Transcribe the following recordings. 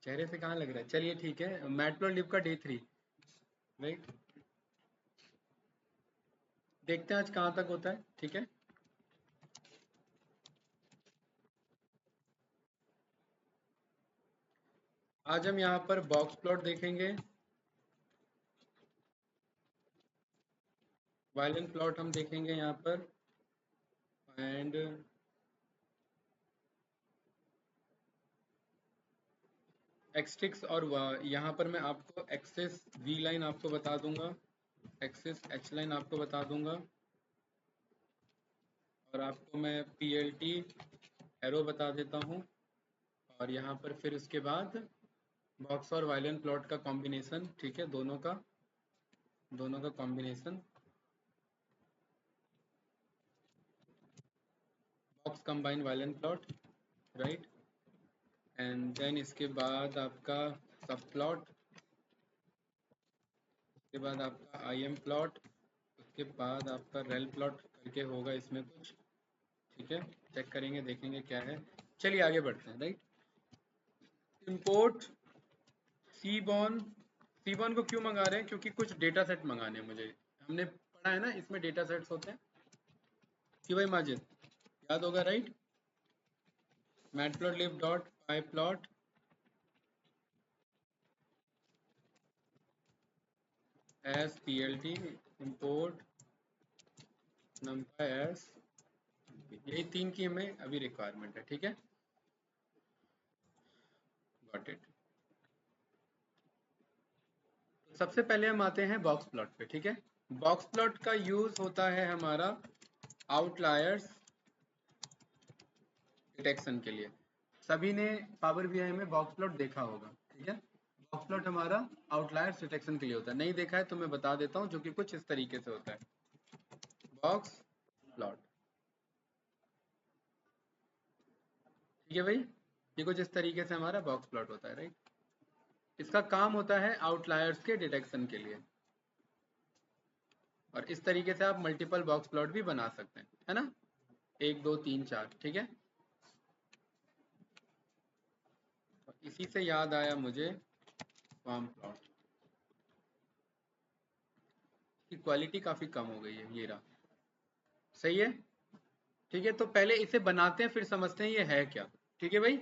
चेहरे से कहाँ लग रहा है? चलिए ठीक है, मैटप्लॉटलिब का डे 3, राइट। देखते हैं आज कहाँ तक होता है, ठीक है। आज हम यहाँ पर बॉक्स प्लॉट देखेंगे, वायलेंट प्लॉट हम देखेंगे यहाँ पर, एंड एक्सट्रिक्स, और यहाँ पर मैं आपको एक्सेस वी लाइन आपको बता दूंगा, एक्सेस एच लाइन आपको बता दूंगा, और आपको मैं पीएलटी एरो बता देता हूँ, और यहाँ पर फिर उसके बाद बॉक्स और वायलेंट प्लॉट का कॉम्बिनेशन, ठीक है, दोनों का combination, box combine violin plot, right. And then इसके बाद आपका सब प्लॉट, उसके बाद आपका आई एम प्लॉट, उसके बाद आपका रेल प्लॉट करके होगा इसमें कुछ, ठीक है। चेक करेंगे, देखेंगे क्या है। चलिए आगे बढ़ते हैं, राइट। इंपोर्ट सीबॉन, सीबॉन को क्यों मंगा रहे हैं? क्योंकि कुछ डेटा सेट मंगाने हैं मुझे। हमने पढ़ा है ना, इसमें डेटा सेट्स होते हैं कि भाई माजिद, याद होगा, right. Matplotlib dot py plot as P L T import numpy as, यही 3 की हमें अभी रिक्वायरमेंट है, ठीक है। Got it. सबसे पहले हम आते हैं बॉक्स प्लॉट पे, ठीक है। बॉक्स प्लॉट का यूज होता है हमारा आउटलायर्स डिटेक्शन के लिए। सभी ने पावर बीआई में बॉक्स प्लॉट देखा होगा, ठीक है। बॉक्स प्लॉट हमारा आउटलायर्स डिटेक्शन के लिए होता है। नहीं देखा है तो मैं बता देता हूँ, जो कि कुछ इस तरीके से होता है बॉक्स प्लॉट, ठीक है भाई। ये कुछ इस तरीके से हमारा बॉक्स प्लॉट होता है, राइट। इसका काम होता है आउटलायर्स के डिटेक्शन के लिए, और इस तरीके से आप मल्टीपल बॉक्स प्लॉट भी बना सकते हैं, है ना। 1 2 3 4, ठीक है। और इसी से याद आया मुझे स्वार्म प्लॉट की क्वालिटी काफ़ी कम हो गई है, ये रहा, सही है, ठीक है। तो पहले इसे बनाते हैं, फिर समझते हैं ये है क्या, ठीक है भाई।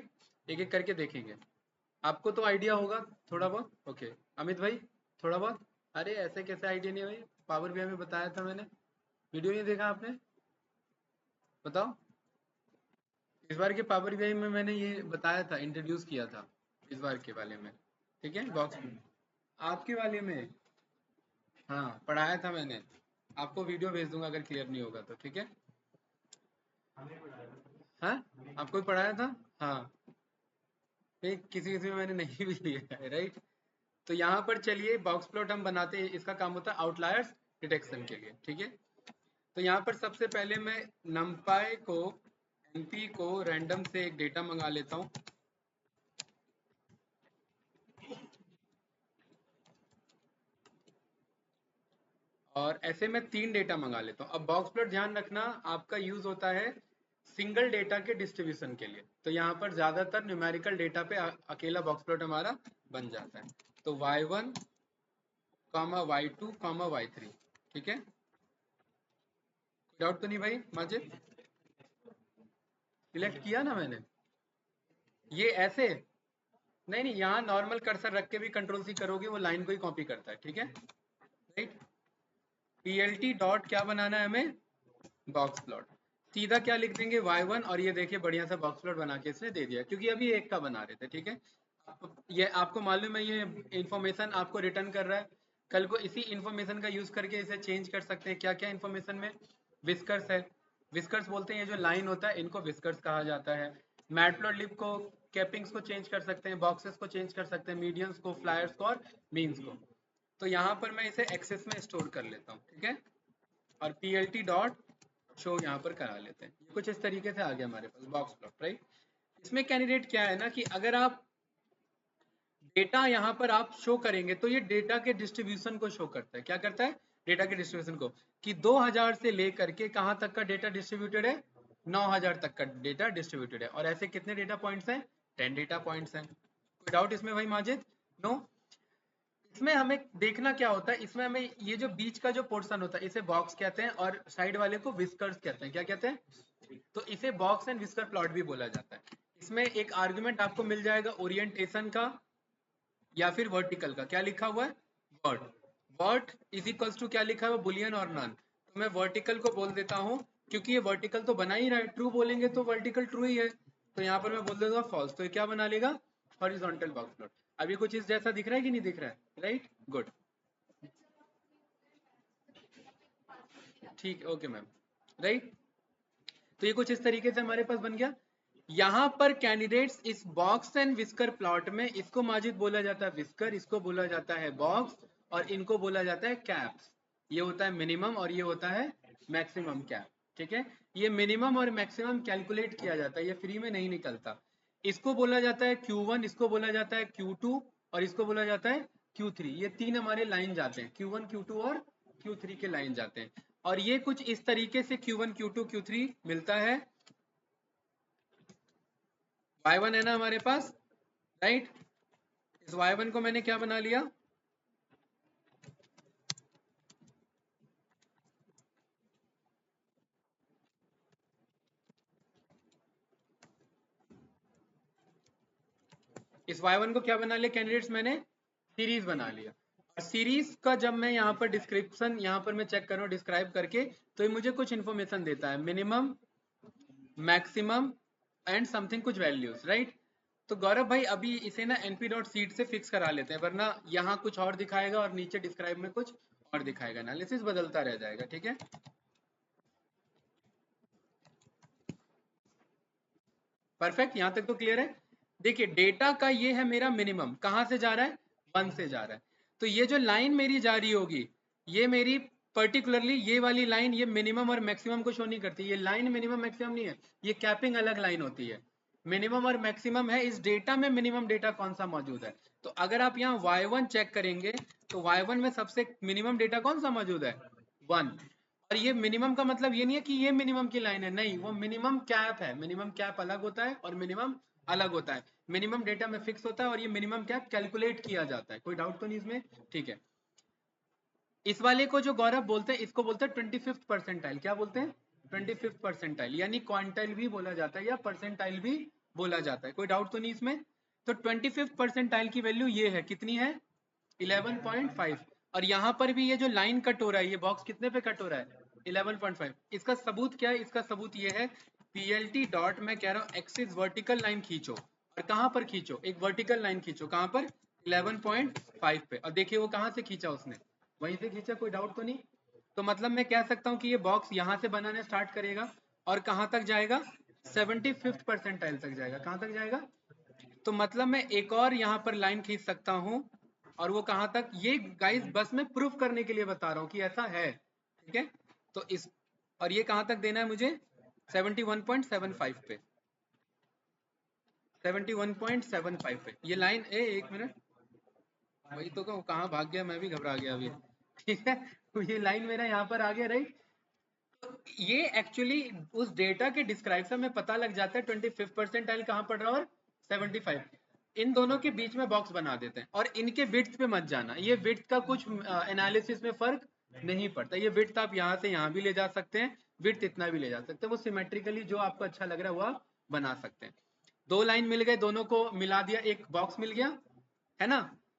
एक एक करके देखेंगे। आपको तो आइडिया होगा थोड़ा बहुत, ओके। अमित भाई, थोड़ा बहुत? अरे ऐसे कैसे आइडिया नहीं भाई, पावर बीआई में बताया था मैंने, वीडियो नहीं देखा आपने? बताओ। इस बार के पावर बीआई में मैंने ये बताया था, इंट्रोड्यूस किया था इस बार के वाले में, ठीक है, बॉक्स में। आपके वाले में, हाँ पढ़ाया था मैंने। आपको वीडियो भेज दूंगा अगर क्लियर नहीं होगा तो, ठीक है। हाँ, आपको भी पढ़ाया था, हाँ। नहीं, किसी किसी में मैंने नहीं भी लिया है, राइट। तो यहाँ पर चलिए बॉक्स प्लॉट हम बनाते हैं, इसका काम होता है आउटलायर्स डिटेक्शन के लिए, ठीक है। तो यहाँ पर सबसे पहले मैं numpy को, np को रैंडम से एक डेटा मंगा लेता हूँ, और ऐसे मैं 3 डेटा मंगा लेता हूँ। अब बॉक्स प्लॉट ध्यान रखना, आपका यूज होता है सिंगल डेटा के डिस्ट्रीब्यूशन के लिए। तो यहाँ पर ज्यादातर न्यूमेरिकल डेटा पे अकेला बॉक्स प्लॉट हमारा बन जाता है। तो y1 y2 y3, ठीक है। डाउट तो नहीं भाई माजिद? सिलेक्ट किया ना मैंने, ये ऐसे, नहीं नहीं, यहाँ नॉर्मल कर्सर रख के भी कंट्रोल सी करोगे वो लाइन को ही कॉपी करता है, ठीक है, राइट। पीएलटी डॉट क्या बनाना है हमें? Box plot. सीधा क्या लिख देंगे y1, और ये देखिए बढ़िया सा बॉक्स प्लॉट बना के इसने दे दिया, क्योंकि अभी एक का बना रहे थे, ठीक है। ये आपको मालूम है, ये इंफॉर्मेशन आपको रिटर्न कर रहा है। कल को इसी इंफॉर्मेशन का यूज करके इसे चेंज कर सकते हैं। क्या क्या इंफॉर्मेशन में? विस्कर्स है, विस्कर्स बोलते हैं, ये जो लाइन होता है इनको विस्कर्स कहा जाता है। मैटप्लॉटलिब को कैपिंग्स को चेंज कर सकते हैं, बॉक्सेस को चेंज कर सकते हैं, मीडियंस को, फ्लायर्स को, और मीन्स को। तो यहाँ पर मैं इसे एक्सेस में स्टोर कर लेता हूँ, ठीक है। और पीएलटी डॉट शो यहाँ पर करा लेते हैं। ये कुछ इस तरीके से आ गया हमारे पास बॉक्स प्लॉट, राइट। इसमें कैंडिडेट क्या है ना, कि अगर आप डेटा यहाँ पर आप शो करेंगे तो ये डेटा के डिस्ट्रीब्यूशन को शो करता है। क्या करता है? डेटा के डिस्ट्रीब्यूशन को, कि 2000 से लेकर के कहाँ तक का डेटा डिस्ट्रीब्यूटेड है? 9000 तक का डेटा डिस्ट्रीब्यूटेड है। और ऐसे कितने डेटा पॉइंट्स हैं? 10 डेटा पॉइंट्स हैं। कोई डाउट इसमें भाई माजिद? नो? इसमें हमें देखना क्या होता है, इसमें हमें ये जो बीच का जो पोर्शन होता है इसे बॉक्स कहते हैं और साइड वाले को विस्कर्स कहते हैं। क्या कहते हैं? तो इसे बॉक्स एंड विस्कर प्लॉट भी बोला जाता है। इसमें एक आर्गुमेंट आपको मिल जाएगा ओरिएंटेशन का या फिर वर्टिकल का। क्या लिखा हुआ है? वर्ट। वर्ट इज इक्वल्स टू क्या लिखा है? बुलियन और नन। तो मैं वर्टिकल को बोल देता हूँ, क्योंकि ये वर्टिकल तो बना ही रहा है, ट्रू बोलेंगे तो वर्टिकल ट्रू ही है, तो यहाँ पर मैं बोल देता हूँ फॉल्स। तो ये क्या बना लेगा? Horizontal box plot. अभी कुछ इस जैसा दिख रहा है कि नहीं दिख रहा है? राइट, गुड, ठीक, ओके मैम, राइट। तो ये कुछ इस तरीके से हमारे पास बन गया। यहाँ पर कैंडिडेट्स इस बॉक्स एंड विस्कर प्लॉट में, इसको माजिद बोला जाता है विस्कर, इसको बोला जाता है बॉक्स, और इनको बोला जाता है कैप्स। ये होता है मिनिमम और ये होता है मैक्सिमम कैप। ठीक है, ये मिनिमम और मैक्सिमम कैलकुलेट किया जाता है, ये फ्री में नहीं निकलता। इसको बोला जाता है Q1, इसको बोला जाता है Q2 और इसको बोला जाता है Q3। ये तीन हमारे लाइन जाते हैं, Q1, Q2 और Q3 के लाइन जाते हैं। और ये कुछ इस तरीके से Q1, Q2, Q3 मिलता है। y1 है ना हमारे पास, राइट। इस y1 को मैंने क्या बना लिया? इस y1 को क्या बना लिया कैंडिडेट्स? मैंने सीरीज बना लिया। और सीरीज का जब मैं यहाँ पर डिस्क्रिप्शन यहाँ पर मैं चेक कर रहा हूँ डिस्क्राइब करके, तो ये मुझे कुछ इन्फॉर्मेशन देता है, मिनिमम, मैक्सिमम एंड समथिंग, कुछ वैल्यूज, राइट। तो गौरव भाई अभी इसे ना np.seed से फिक्स करा लेते हैं, वरना यहाँ कुछ और दिखाएगा और नीचे डिस्क्राइब में कुछ और दिखाएगा, एनालिसिस बदलता रह जाएगा। ठीक है, परफेक्ट, यहाँ तक तो क्लियर है। देखिए डेटा का ये है मेरा मिनिमम, कहाँ से जा रहा है? 1 से जा रहा है। तो ये जो लाइन मेरी जा रही होगी, ये मेरी पर्टिकुलरली ये वाली लाइन, ये मिनिमम और मैक्सिमम को शो नहीं करती। ये लाइन मिनिमम मैक्सिमम नहीं है, ये कैपिंग अलग लाइन होती है। मिनिमम और मैक्सिमम है, इस डेटा में मिनिमम डेटा कौन सा मौजूद है। तो अगर आप यहाँ y1 चेक करेंगे तो y1 में सबसे मिनिमम डेटा कौन सा मौजूद है? 1। और ये मिनिमम का मतलब ये नहीं है कि ये मिनिमम की लाइन है, नहीं, वो मिनिमम कैप है। मिनिमम कैप अलग होता है और मिनिमम अलग होता है। मिनिमम डेटा में फिक्स होता है और ये मिनिमम कैप कैलकुलेट किया जाता है। कोई डाउट तो नहीं इसमें? ठीक है। इस वाले को जो गौरव बोलते हैं, इसको बोलते हैं 25th परसेंटाइल। क्या बोलते हैं? 25th परसेंटाइल, यानी क्वांटाइल भी बोला जाता है या परसेंटाइल भी बोला जाता है। कोई डाउट तो नहीं इसमें? तो 25th परसेंटाइल की वैल्यू ये है, कितनी है? 11.5। और यहाँ पर भी ये जो लाइन कट हो रहा है, ये बॉक्स कितने पे कट हो रहा है? 11.5। इसका सबूत क्या है? इसका सबूत ये है, PLT डॉट, मैं कह रहा हूँ एक्सिस वर्टिकल लाइन खींचो, और कहाँ पर खींचो? एक वर्टिकल लाइन खींचो, कहाँ पर? 11.5 पे। और देखिए वो कहाँ से खींचा उसने, वहीं से खींचा। कोई डाउट तो नहीं? तो मतलब मैं कह सकता हूँ कि ये बॉक्स यहाँ से बनाने स्टार्ट करेगा और कहाँ तक जाएगा? 75th परसेंटाइल तक जाएगा। कहाँ तक जाएगा? तो मतलब मैं एक और यहाँ पर लाइन खींच सकता हूँ, और वो कहाँ तक? ये गाइस बस मैं प्रूफ करने के लिए बता रहा हूँ कि ऐसा है। ठीक है, तो इस, और ये कहाँ तक देना है मुझे? 71.75 पे, 71.75 पे ये लाइन। एक मिनट, वही तो कहूँ, कहाँ भाग गया, मैं भी घबरा गया अभी। ठीक है, तो ये लाइन मेरा यहाँ पर आ गया, राइट। ये एक्चुअली उस डेटा के डिस्क्राइप्शन में पता लग जाता है 25th परसेंटाइल कहाँ पड़ रहा है और 75। इन दोनों के बीच में बॉक्स बना देते हैं, और इनके विड्थ पे मत जाना, ये विड्थ का कुछ एनालिसिस में फर्क नहीं पड़ता। ये विड्थ आप यहाँ से यहाँ भी ले जा सकते हैं, विड्थ इतना भी ले जा सकते हैं, वो सिमेट्रिकली जो आपको अच्छा लग रहा है वो आप बना सकते हैं। दो लाइन मिल गए, दोनों को मिला दिया, एक बॉक्स मिल गया, है ना।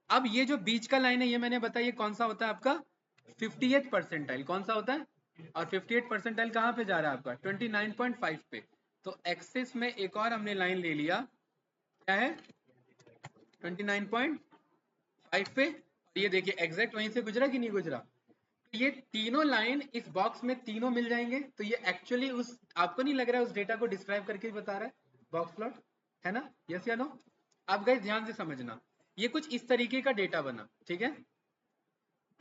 अब ये जो बीच का लाइन है, ये मैंने बताया कौन सा होता है आपका? 50th percentile. कौन सा होता है? और 58 परसेंटाइल कहाँ पे जा रहा है आपका? 29.5 पे। तो एक्सिस में एक और हमने लाइन ले लिया, क्या है? 29.5 पे। और ये देखिए एग्जैक्ट वहीं से गुजरा कि नहीं गुजरा? तो ये तीनों लाइन इस बॉक्स में तीनों मिल जाएंगे। तो ये एक्चुअली उस, आपको नहीं लग रहा है उस डेटा को डिस्क्राइब करके ही बता रहा है बॉक्स प्लॉट, है ना? यस या नो? आप गाइस ध्यान से समझना, ये कुछ इस तरीके का डेटा बना। ठीक है,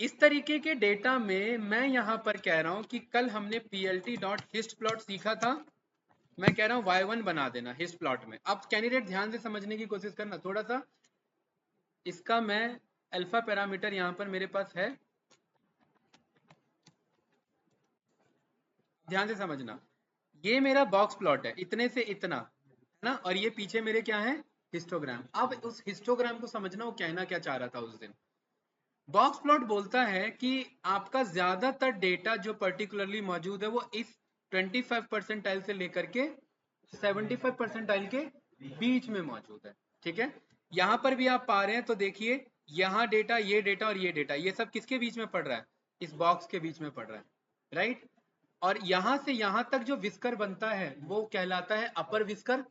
इस तरीके के डेटा में मैं यहाँ पर कह रहा हूँ कि कल हमने plt.hist प्लॉट सीखा था, मैं कह रहा हूँ y1 बना देना हिस्ट प्लॉट में। अब कैंडिडेट ध्यान से समझने की कोशिश करना थोड़ा सा, इसका मैं अल्फा पैरामीटर यहाँ पर मेरे पास है, ध्यान से समझना। ये मेरा बॉक्स प्लॉट है, इतने से इतना, है ना, और ये पीछे मेरे क्या है? हिस्टोग्राम। अब उस हिस्टोग्राम को समझना वो कहना क्या चाह रहा था उस दिन। बॉक्स प्लॉट बोलता है कि आपका ज्यादातर डेटा जो पर्टिकुलरली मौजूद है वो इस 25 परसेंटाइल से लेकर के 75 परसेंटाइल के बीच में मौजूद है। ठीक है, यहां पर भी आप पा रहे हैं, तो देखिए यहाँ डेटा, ये डेटा और ये डेटा, ये सब किसके बीच में पड़ रहा है? इस बॉक्स के बीच में पड़ रहा है, राइट। और यहां से यहां तक जो विस्कर बनता है वो कहलाता है अपर विस्कर,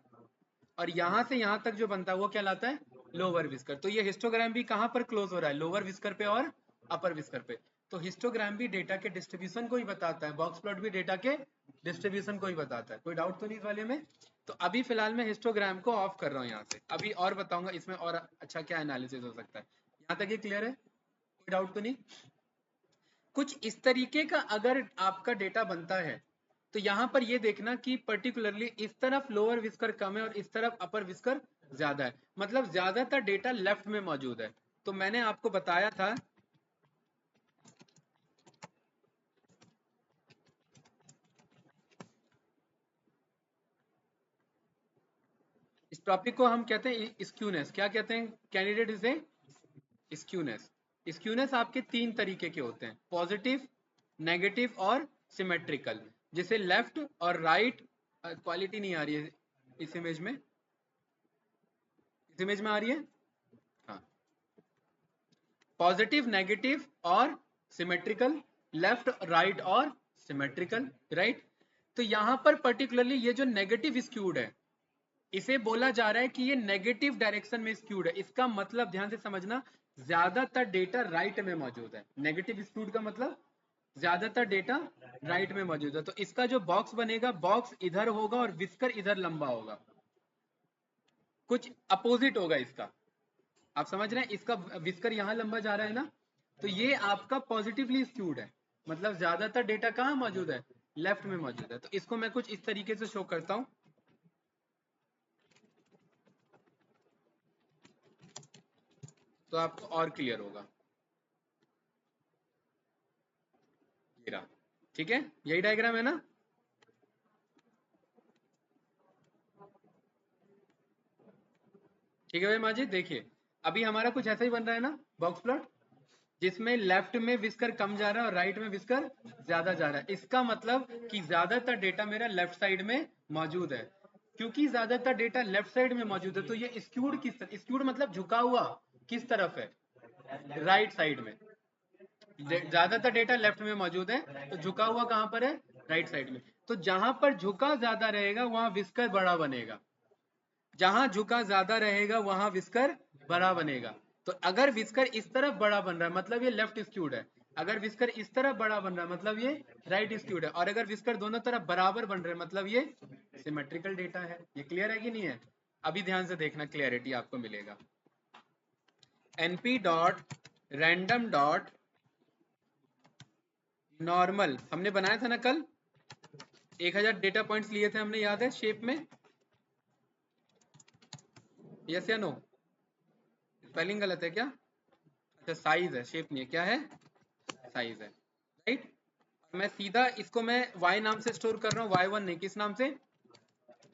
और यहां से यहां तक जो बनता है वो कहलाता है लोअर विस्कर। तो ये हिस्टोग्राम भी कहां पर क्लोज हो रहा है? लोअर विस्कर पे और अपर विस्कर पे। तो हिस्टोग्राम भी डेटा के डिस्ट्रीब्यूशन को ही बताता है, बॉक्स प्लॉट भी डेटा के डिस्ट्रीब्यूशन को ही बताता है। कोई डाउट तो नहीं इस वाले में? तो अभी फिलहाल मैं हिस्टोग्राम को ऑफ कर रहा हूँ यहाँ से, अभी और बताऊंगा इसमें और अच्छा क्या एनालिसिस हो सकता है। यहाँ तक ये क्लियर है? कोई डाउट तो नहीं? कुछ इस तरीके का अगर आपका डेटा बनता है तो यहां पर ये देखना कि पर्टिकुलरली इस तरफ लोअर विस्कर कम है और इस तरफ अपर विस्कर ज्यादा है, मतलब ज्यादातर डेटा लेफ्ट में मौजूद है। तो मैंने आपको बताया था इस टॉपिक को हम कहते हैं स्क्यूनेस। क्या कहते हैं कैंडिडेट इसे? स्क्यूनेस। स्क्यूनेस आपके तीन तरीके के होते हैं, पॉजिटिव, नेगेटिव और सिमेट्रिकल। जिसे लेफ्ट और राइट, क्वालिटी नहीं आ रही है इस इमेज में, इस इमेज में आ रही है? हाँ, पॉजिटिव, नेगेटिव और सिमेट्रिकल, लेफ्ट, राइट और सिमेट्रिकल, राइट। तो यहां पर पर्टिकुलरली ये जो नेगेटिव स्क्यूड है, इसे बोला जा रहा है कि ये नेगेटिव डायरेक्शन में स्क्यूड है। इसका मतलब ध्यान से समझना, ज्यादातर डेटा राइट में मौजूद है। नेगेटिव स्क्यूड का मतलब ज्यादातर डेटा राइट में मौजूद है। तो इसका जो बॉक्स बनेगा, बॉक्स इधर होगा और विस्कर इधर लंबा होगा, कुछ अपोजिट होगा इसका। आप समझ रहे हैं? इसका विस्कर यहाँ लंबा जा रहा है ना, तो ये आपका पॉजिटिवली स्क्यूड है, मतलब ज्यादातर डेटा कहाँ मौजूद है? लेफ्ट में मौजूद है। तो इसको मैं कुछ इस तरीके से शो करता हूं, तो आपको और क्लियर होगा। ये रहा, ठीक है, यही डायग्राम है ना? ठीक है भाई माजिद, देखिए अभी हमारा कुछ ऐसा ही बन रहा है ना बॉक्स प्लॉट, जिसमें लेफ्ट में विस्कर कम जा रहा है और राइट में विस्कर ज्यादा जा रहा है। इसका मतलब कि ज्यादातर डेटा मेरा लेफ्ट साइड में मौजूद है। क्योंकि ज्यादातर डेटा लेफ्ट साइड में मौजूद है, तो ये स्क्यूड किस तरह, स्क्यूड मतलब झुका हुआ किस तरफ है? राइट साइड में। ज्यादातर डेटा लेफ्ट में मौजूद है, तो झुका हुआ कहां पर है? राइट साइड में। तो जहां पर झुका ज्यादा रहेगा वहां विस्कर बड़ा बनेगा, जहां झुका ज्यादा रहेगा वहां विस्कर बड़ा बनेगा। तो अगर विस्कर इस तरफ बड़ा बन रहा है मतलब ये लेफ्ट स्क्यूड है, अगर विस्कर इस तरफ बड़ा बन रहा है मतलब ये राइट स्क्यूड है, और अगर विस्कर दोनों तरफ बराबर बन रहे हैं मतलब ये सिमेट्रिकल डेटा है। ये क्लियर है कि नहीं है? अभी ध्यान से देखना, क्लियरिटी आपको मिलेगा। np dot random dot normal हमने बनाया था ना कल, 1000 डेटा पॉइंट्स लिए थे हमने, याद है शेप में? यस या नो? स्पेलिंग गलत है क्या? अच्छा साइज है, शेप नहीं है, क्या है? साइज है, राइट। मैं सीधा इसको मैं y नाम से स्टोर कर रहा हूँ, y1 नहीं, किस नाम से?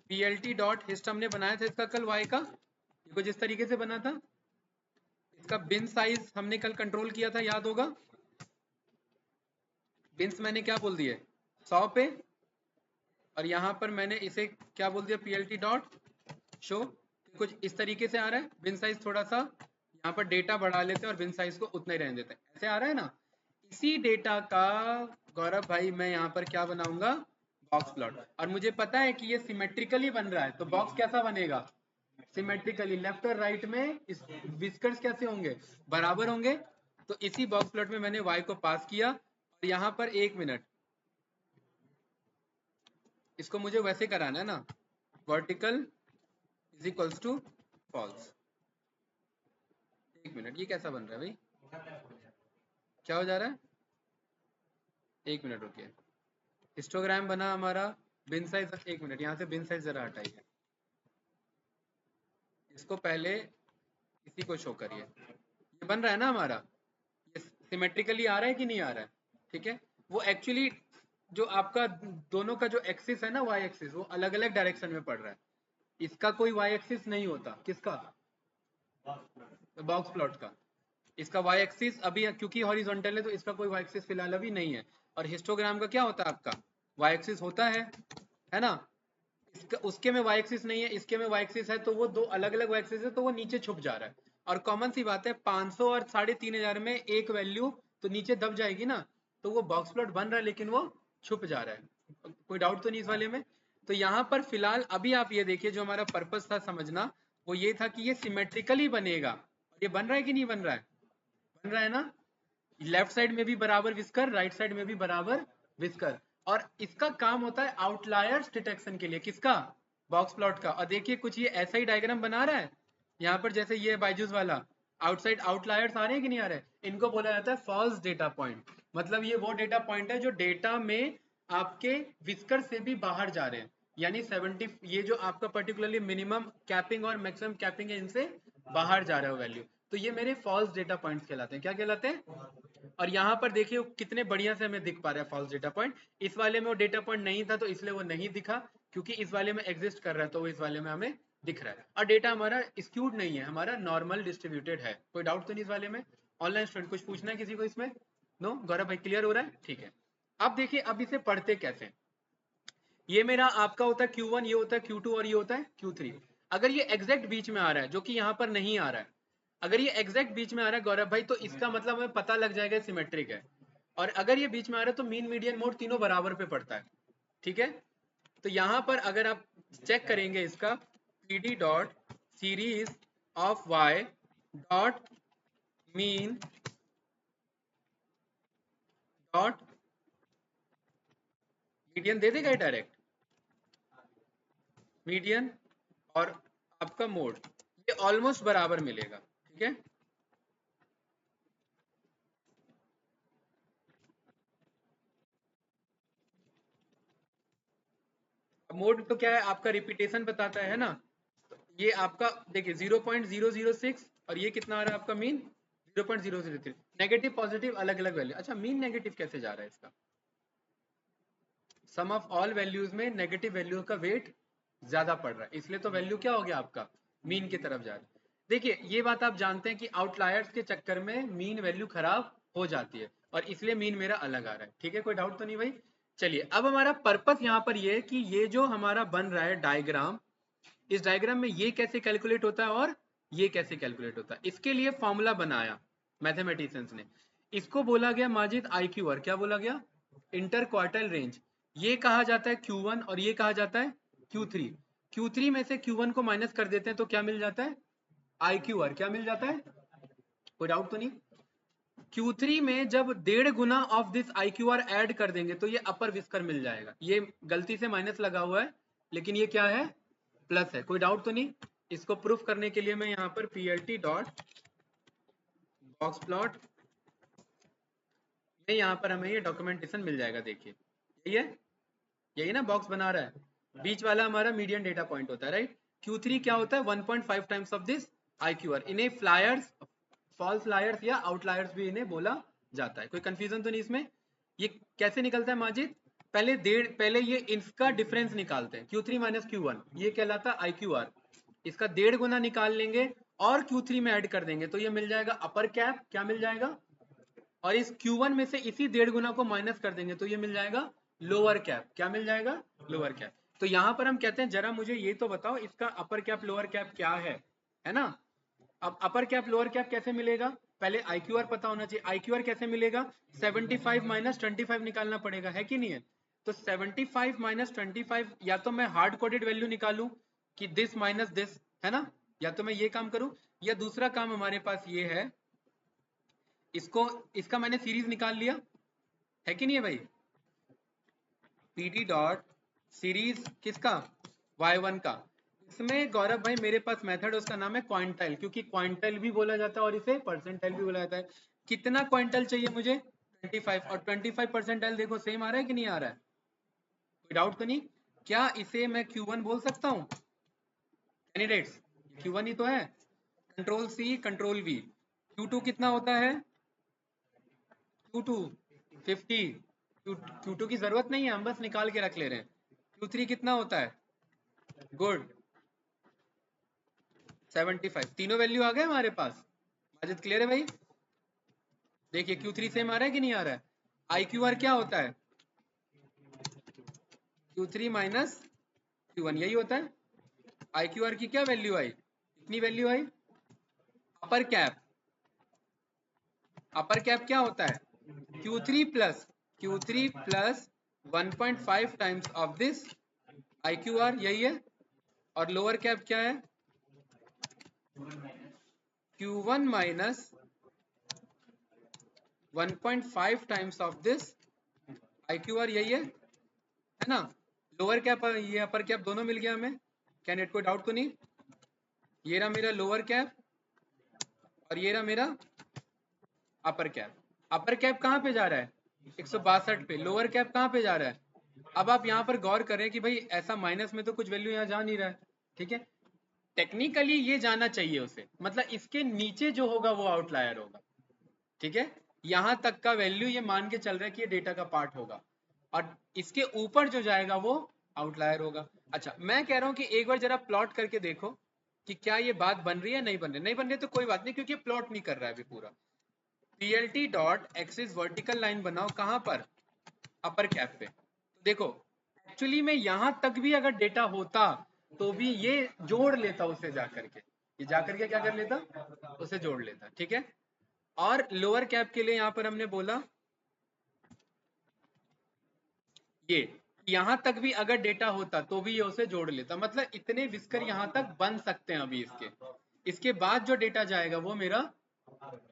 plt डॉट हिस्ट हमने बनाया था इसका कल, y का ये कुछ इस तरीके से बना था। इसका बिन साइज हमने कल कंट्रोल किया था, याद होगा। बिन्स मैंने क्या बोल दिए? 100 पे, और यहाँ पर मैंने इसे क्या बोल दिया? plt dot show. कुछ इस तरीके से आ रहा है। बिन साइज थोड़ा सा यहाँ पर डेटा बढ़ा लेते हैं और बिन साइज को उतना ही रहने देते हैं, ऐसे आ रहा है ना। इसी डेटा का गौरव भाई मैं यहाँ पर क्या बनाऊंगा? Box plot. और मुझे पता है कि ये सिमेट्रिकली बन रहा है, तो बॉक्स कैसा बनेगा? सिमेट्रिकली, लेफ्ट और राइट में इस विस्कर्स कैसे होंगे? बराबर होंगे। तो इसी बॉक्स प्लॉट में मैंने y को पास किया, और यहाँ पर 1 मिनट, इसको मुझे वैसे कराना है ना, vertical is equals to false. 1 minute, ये कैसा बन रहा है भाई? क्या हो जा रहा है? 1 मिनट रुकिए, हिस्टोग्राम बना हमारा, बिन साइज, 1 मिनट, यहाँ से बिन साइज जरा हटाइए, इसको पहले इसी को शो करिए। ये बन रहा है ना हमारा, ये सिमेट्रिकली आ रहा है कि नहीं आ रहा है? ठीक है, वो एक्चुअली जो आपका दोनों का जो एक्सिस है ना, वाई एक्सिस, वो अलग अलग डायरेक्शन में पड़ रहा है। इसका कोई y एक्सिस नहीं होता, किसका? बॉक्स प्लॉट का। इसका y एक्सिस अभी क्योंकि हॉरिजॉन्टल है तो इसका कोई y एक्सिस फिलहाल अभी नहीं है। और हिस्टोग्राम का क्या होता है आपका? y एक्सिस होता है ना? इसका उसके में y एक्सिस नहीं है, इसके में y एक्सिस है, तो वो दो अलग अलग y एक्सिस है, तो वो नीचे छुप जा रहा है। और कॉमन सी बात है 500 और 3500 में एक वैल्यू तो नीचे दब जाएगी ना, तो वो बॉक्स प्लॉट बन रहा है लेकिन वो छुप जा रहा है। कोई डाउट तो नहीं इस वाले में? तो यहाँ पर फिलहाल अभी आप ये देखिए, जो हमारा पर्पस था समझना वो ये था कि ये सिमेट्रिकली बनेगा। और ये बन रहा है कि नहीं बन रहा है? बन रहा है ना? लेफ्ट साइड में भी बराबर विस्कर, राइट साइड में भी बराबर विस्कर। और इसका काम होता है आउटलायर्स डिटेक्शन के लिए, किसका? बॉक्स प्लॉट का। और देखिए कुछ ये ऐसा ही डायग्राम बना रहा है यहाँ पर, जैसे ये बाइजूस वाला आउटसाइड आउटलायर्स आ रहे हैं कि नहीं आ रहे? इनको बोला जाता है फॉल्स डेटा पॉइंट। मतलब ये वो डेटा पॉइंट है जो डेटा में आपके विस्कर से भी बाहर जा रहे हैं, यानी 70, ये जो आपका पर्टिकुलरली मिनिमम कैपिंग और मैक्सिमम कैपिंग है, इनसे बाहर जा रहा है वैल्यू, तो ये मेरे फॉल्स डेटा पॉइंट्स कहलाते हैं। क्या कहलाते हैं? और यहाँ पर देखिए कितने बढ़िया से हमें दिख पा रहा है फॉल्स डेटा पॉइंट। इस वाले में वो डेटा पॉइंट नहीं था तो इसलिए वो नहीं दिखा, क्योंकि इस वाले में एग्जिस्ट कर रहा है तो वो इस वाले में हमें दिख रहा है। और डेटा हमारा स्क्यूड नहीं है, हमारा नॉर्मल डिस्ट्रीब्यूटेड है। कोई डाउट तो नहीं इस वाले में? ऑनलाइन स्टूडेंट कुछ पूछना है किसी को इसमें? नो? गौरव भाई क्लियर हो रहा है? ठीक है। अब देखिए अब इसे पढ़ते कैसे। ये मेरा आपका होता है Q1, ये होता है Q2 और ये होता है Q3। अगर ये एग्जैक्ट बीच में आ रहा है, जो कि यहाँ पर नहीं आ रहा है, अगर ये एग्जैक्ट बीच में आ रहा है गौरव भाई, तो इसका मतलब हमें पता लग जाएगा सिमेट्रिक है। और अगर ये बीच में आ रहा है तो मीन मीडियन मोड तीनों बराबर पे पड़ता है। ठीक है? तो यहाँ पर अगर आप चेक करेंगे इसका pd dot series of y dot mean dot median दे देगा डायरेक्ट मीडियन और आपका मोड, ये ऑलमोस्ट बराबर मिलेगा। ठीक है? मोड तो क्या है आपका? रिपीटेशन बताता है ना? तो ये आपका देखिए 0.006 और ये कितना आ रहा है आपका मीन? 0.003। नेगेटिव पॉजिटिव अलग अलग वैल्यू। अच्छा मीन नेगेटिव कैसे जा रहा है इसका? सम ऑफ ऑल वैल्यूज में नेगेटिव वैल्यू का वेट ज्यादा पड़ रहा है, इसलिए तो वैल्यू क्या हो गया आपका? मीन की तरफ जा रहा है। देखिए ये बात आप जानते हैं कि आउटलायर्स के चक्कर में मीन वैल्यू खराब हो जाती है और इसलिए मीन मेरा अलग आ रहा है। ठीक है? कोई डाउट तो नहीं भाई? चलिए अब हमारा पर्पस यहाँ पर ये है कि ये जो हमारा बन रहा है डायग्राम, इस डायग्राम में ये कैसे कैलकुलेट होता है और ये कैसे कैलकुलेट होता है, इसके लिए फॉर्मूला बनाया मैथमेटिशियंस ने। इसको बोला गया माजिद IQR। क्या बोला गया? Inter quartile range. ये कहा जाता है Q1 और ये कहा जाता है Q3। Q3 में से Q1 को माइनस कर देते हैं तो क्या मिल जाता है? IQR। क्या मिल जाता है? कोई डाउट तो नहीं? Q3 में जब 1.5 गुना ऑफ दिस IQR ऐड कर देंगे तो ये अपर विस्कर मिल जाएगा। ये गलती से माइनस लगा हुआ है लेकिन ये क्या है? प्लस है। कोई डाउट तो नहीं? इसको प्रूफ करने के लिए मैं यहाँ पर PLT डॉट बॉक्स प्लॉट में यहाँ पर हमें ये डॉक्यूमेंटेशन मिल जाएगा। देखिए यही है, यही ना बॉक्स बना रहा है, बीच वाला हमारा मीडियन डेटा पॉइंट होता है, राइट? Q3 क्या होता है? 1.5 टाइम्स ऑफ दिस IQR। इन्हें फ्लायर्स, फॉल्स लायर्स या आउटलायर्स भी इन्हें बोला जाता है। कोई कंफ्यूजन तो नहीं इसमें? ये कैसे निकलता है माजिद? पहले ये इसका डिफरेंस निकालते हैं, Q3 माइनस Q1, ये कहलाता है IQR। इसका 1.5 गुना निकाल लेंगे और Q3 में ऐड कर देंगे तो ये मिल जाएगा अपर कैप। क्या मिल जाएगा? और इस Q1 में से इसी 1.5 गुना को माइनस कर देंगे तो ये मिल जाएगा लोअर कैप। क्या मिल जाएगा? Lower cap. तो यहाँ पर हम कहते हैं जरा मुझे ये तो बताओ इसका अपर कैप लोअर कैप क्या है ना? अब अपर कैप लोअर कैप कैसे मिलेगा? पहले IQR पता होना चाहिए। IQR कैसे मिलेगा? 75 माइनस 25 निकालना पड़ेगा, है कि नहीं है? तो 75 माइनस 25, या तो मैं हार्ड कोडेड वैल्यू निकालूं कि दिस माइनस दिस, है ना? या तो मैं ये काम करूं, या दूसरा काम हमारे पास ये है, इसको इसका मैंने सीरीज निकाल लिया, है कि नहीं है भाई? PD डॉट सीरीज किसका? Y1 का। इसमें गौरव भाई मेरे पास मेथड उसका नाम है क्वांटाइल, क्योंकि क्वांटाइल भी बोला जाता है और इसे परसेंटाइल भी बोला जाता है। कितना क्वांटाइल चाहिए मुझे? 25। और 25 परसेंटाइल देखो सेम आ रहा है कि नहीं आ रहा है? कोई डाउट तो नहीं? क्या इसे मैं Q1 बोल सकता हूँ? कैंडिडेट्स Q1 ही तो है। Control C control V। Q2 कितना होता है? Q2 50। Q2 की जरूरत नहीं है, हम बस निकाल के रख ले रहे हैं। Q3 कितना होता है? गुड। 75, तीनों वैल्यू आ गए हमारे पास। माजिद क्लियर है भाई? देखिए Q3 सेम आ रहा है कि नहीं आ रहा है? IQR क्या होता है? Q3 माइनस Q1, यही होता है। IQR की क्या वैल्यू आई? कितनी वैल्यू आई? अपर कैप, अपर कैप क्या होता है? Q3 plus 1.5 times of this IQR, यही है। और लोअर कैप क्या है? Q1 minus 1.5 times of this IQR, यही है ना? लोअर कैप ये अपर कैप दोनों मिल गया हमें। कैंडिडेट कोई डाउट तो नहीं? ये रहा मेरा लोअर कैप और ये रहा मेरा अपर कैप। अपर कैप कहाँ पे जा रहा है? 162 पे। लोअर कैप कहाँ पे जा रहा है? अब आप यहाँ पर गौर करें कि भाई ऐसा माइनस में तो कुछ वैल्यू यहाँ जा नहीं रहा है, ठीक है। टेक्निकली ये जाना चाहिए उसे, मतलब इसके नीचे जो होगा वो आउटलायर होगा, ठीक है। यहाँ तक का वैल्यू ये मान के चल रहा है कि ये डेटा का पार्ट होगा, और इसके ऊपर जो जाएगा वो आउटलायर होगा। अच्छा, मैं कह रहा हूँ कि एक बार जरा प्लॉट करके देखो कि क्या ये बात बन रही है। नहीं बन रही, नहीं बन रही तो कोई बात नहीं, क्योंकि प्लॉट नहीं कर रहा है अभी पूरा। PLT dot axis vertical line बनाओ, कहाँ पर? अपर कैप पे। तो देखो एक्चुअली में यहाँ तक भी अगर डेटा होता तो भी ये जोड़ लेता उसे जाकर के, ये जाकर के क्या कर लेता? उसे जोड़ लेता, ठीक है। और लोअर कैप के लिए यहाँ पर हमने बोला ये यहाँ तक भी अगर डेटा होता तो भी ये उसे जोड़ लेता, मतलब इतने विस्कर यहाँ तक बन सकते हैं अभी इसके बाद जो डेटा जाएगा वो मेरा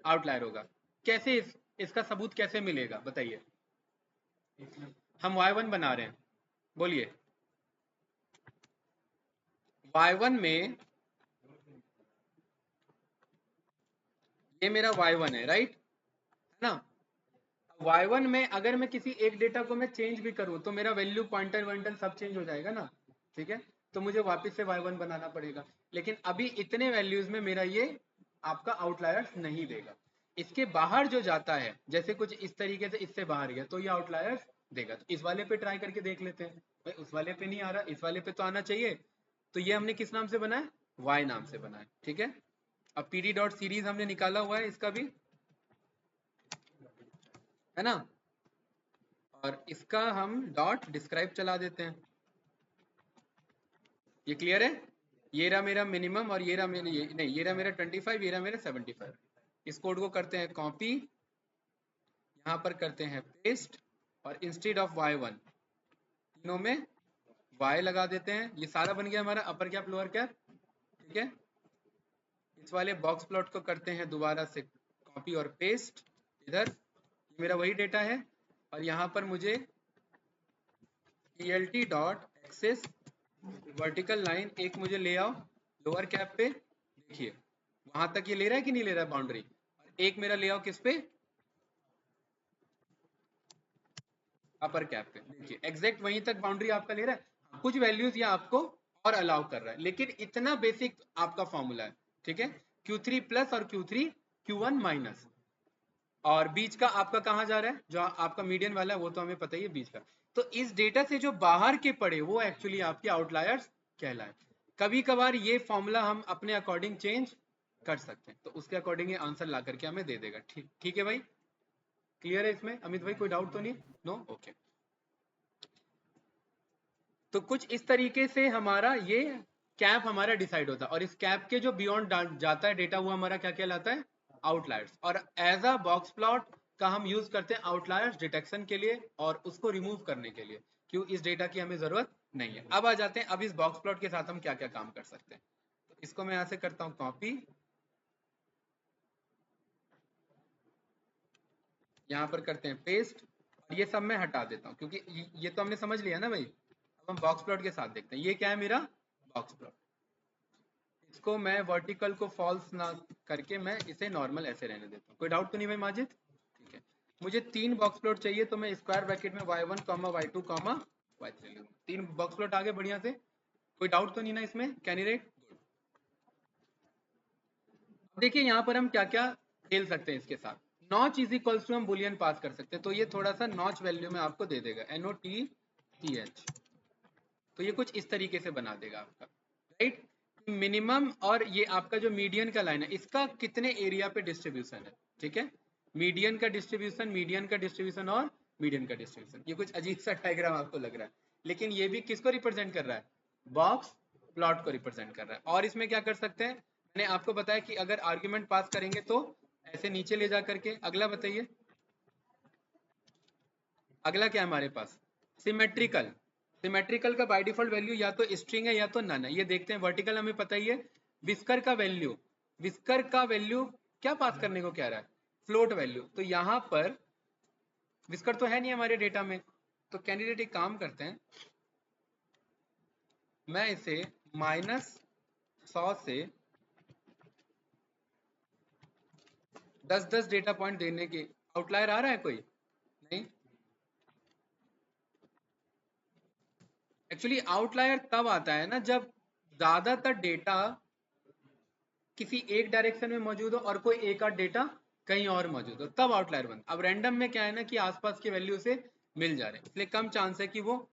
आउटलायर होगा। कैसे इसका सबूत कैसे मिलेगा बताइए? हम y1 बना रहे हैं, बोलिए। y1 में ये मेरा y1 है, राइट है ना? y1 में अगर मैं किसी एक डेटा को मैं चेंज भी करूं तो मेरा वैल्यू पॉइंटर वॉइंटर सब चेंज हो जाएगा ना, ठीक है। तो मुझे वापस से y1 बनाना पड़ेगा, लेकिन अभी इतने वैल्यूज में मेरा ये आपका आउटलायर्स नहीं देगा। इसके बाहर जो जाता है, जैसे कुछ इस तरीके से इससे बाहर गया तो ये आउटलायर्स देगा। तो इस वाले पे ट्राई करके देख लेते हैं। भाई उस वाले पे नहीं आ रहा, इस वाले पे तो आना चाहिए। तो ये हमने किस नाम से बनाया? y नाम से बनाया, ठीक है। अब pd डॉट सीरीज हमने निकाला हुआ है इसका भी, है ना। और इसका हम डॉट डिस्क्राइब चला देते हैं। ये क्लियर है? ये रहा मेरा मिनिमम और ये रहा मेरा ये रहा मेरा 25, ये रहा मेरा 75। इस कोड को करते हैं कॉपी, यहाँ पर करते हैं पेस्ट, और इंस्टेड ऑफ y1 तीनों में y लगा देते हैं। ये सारा बन गया हमारा अपर कैप लोअर कैप, ठीक है। इस वाले बॉक्स प्लॉट को करते हैं दोबारा से कॉपी और पेस्ट इधर, मेरा वही डेटा है। और यहाँ पर मुझे PLT dot axis vertical line एक मुझे ले आओ लोअर कैप पे। देखिए वहां तक ये ले रहा है कि नहीं ले रहा है बाउंड्री, और एक मेरा ले आओ किस पे? अपर कैप पे। देखिए एग्जैक्ट वहीं तक बाउंड्री आपका ले रहा है। कुछ वैल्यूज ये आपको और अलाउ कर रहा है, लेकिन इतना बेसिक आपका फॉर्मूला है, ठीक है। Q3 प्लस और Q3 Q1 माइनस, और बीच का आपका कहाँ जा रहा है? जो आपका मीडियन वाला है वो तो हमें पता ही है बीच का। तो इस डेटा से जो बाहर के पड़े वो एक्चुअली आपके आउटलायर्स कहलाए। कभी कभार ये फॉर्मूला हम अपने अकॉर्डिंग चेंज कर सकते हैं, तो उसके अकॉर्डिंग ये आंसर ला करके हमें दे देगा। ठीक है भाई, क्लियर है इसमें? अमित भाई कोई डाउट तो नहीं? No, okay. तो कुछ इस तरीके से हमारा ये कैप हमारा डिसाइड होता है, और इस कैप के जो बियॉन्ड जाता है डेटा वो हमारा क्या कहलाता है? आउटलायर्स। और एज अ बॉक्स प्लॉट का हम यूज करते हैं आउटलायर्स डिटेक्शन के लिए और उसको रिमूव करने के लिए, क्यों? इस डेटा की हमें जरूरत नहीं है। अब आ जाते हैं, अब इस बॉक्स प्लॉट के साथ हम क्या क्या काम कर सकते हैं। तो इसको मैं यहां से करता हूं कॉपी, यहाँ पर करते हैं पेस्ट, और ये सब मैं हटा देता हूँ क्योंकि ये तो हमने समझ लिया ना भाई। अब हम बॉक्स प्लॉट के साथ देखते हैं। ये क्या है मेरा बॉक्स प्लॉट। इसको मैं वर्टिकल को फॉल्स ना करके मैं इसे नॉर्मल ऐसे रहने देता हूँ। कोई डाउट तो नहीं भाई माजिद? ठीक है। मुझे 3 बॉक्स प्लॉट चाहिए, तो मैं स्क्वायर ब्रैकेट में y1, y2, y3 लूंगा। 3 बॉक्स प्लॉट आगे बढ़िया से। कोई डाउट तो नहीं ना इसमें कैंडिडेट? देखिए यहाँ पर हम क्या क्या खेल सकते हैं इसके साथ। नॉच इज इक्वल्स टू हम बुलियन पास कर सकते हैं, तो ये थोड़ा सा नॉच वैल्यू में आपको दे देगा, NOTTH। तो ये कुछ इस तरीके से बना देगा आपका, राइट। मिनिमम और ये आपका जो मीडियन का लाइन है इसका कितने एरिया पे डिस्ट्रीब्यूशन है, ठीक है। मीडियन का डिस्ट्रीब्यूशन, मीडियन का डिस्ट्रीब्यूशन और मीडियन का डिस्ट्रीब्यूशन। ये कुछ अजीब सा डायग्राम आपको लग रहा है, लेकिन ये भी किसको रिप्रेजेंट कर रहा है, बॉक्स प्लॉट को रिप्रेजेंट कर रहा है। और इसमें क्या कर सकते हैं, मैंने आपको बताया कि अगर आर्ग्यूमेंट पास करेंगे तो ऐसे नीचे ले जा करके। अगला बताइए, अगला क्या है हमारे पास, सिमेट्रिकल। सिमेट्रिकल का बाय डिफॉल्ट वैल्यू या तो स्ट्रिंग है या तो नन है, ये देखते हैं। वर्टिकल हमें पता ही है। विस्कर का वैल्यू, विस्कर का वैल्यू क्या पास करने को कह रहा है, फ्लोट वैल्यू। तो यहाँ पर विस्कर तो है नहीं हमारे डेटा में, तो कैंडिडेट एक काम करते हैं, मैं इसे -100 से 10-10 डेटा पॉइंट देने के, आउटलायर आ रहा है कोई, नहीं। एक्चुअली आउटलायर तब आता है ना जब ज्यादातर डेटा किसी एक डायरेक्शन में मौजूद हो और कोई एक आध डेटा कहीं और मौजूद हो, तब आउटलायर बनता। अब रैंडम में क्या है ना कि आसपास की वैल्यू से मिल जा रहे हैं, इसलिए कम चांस है कि वो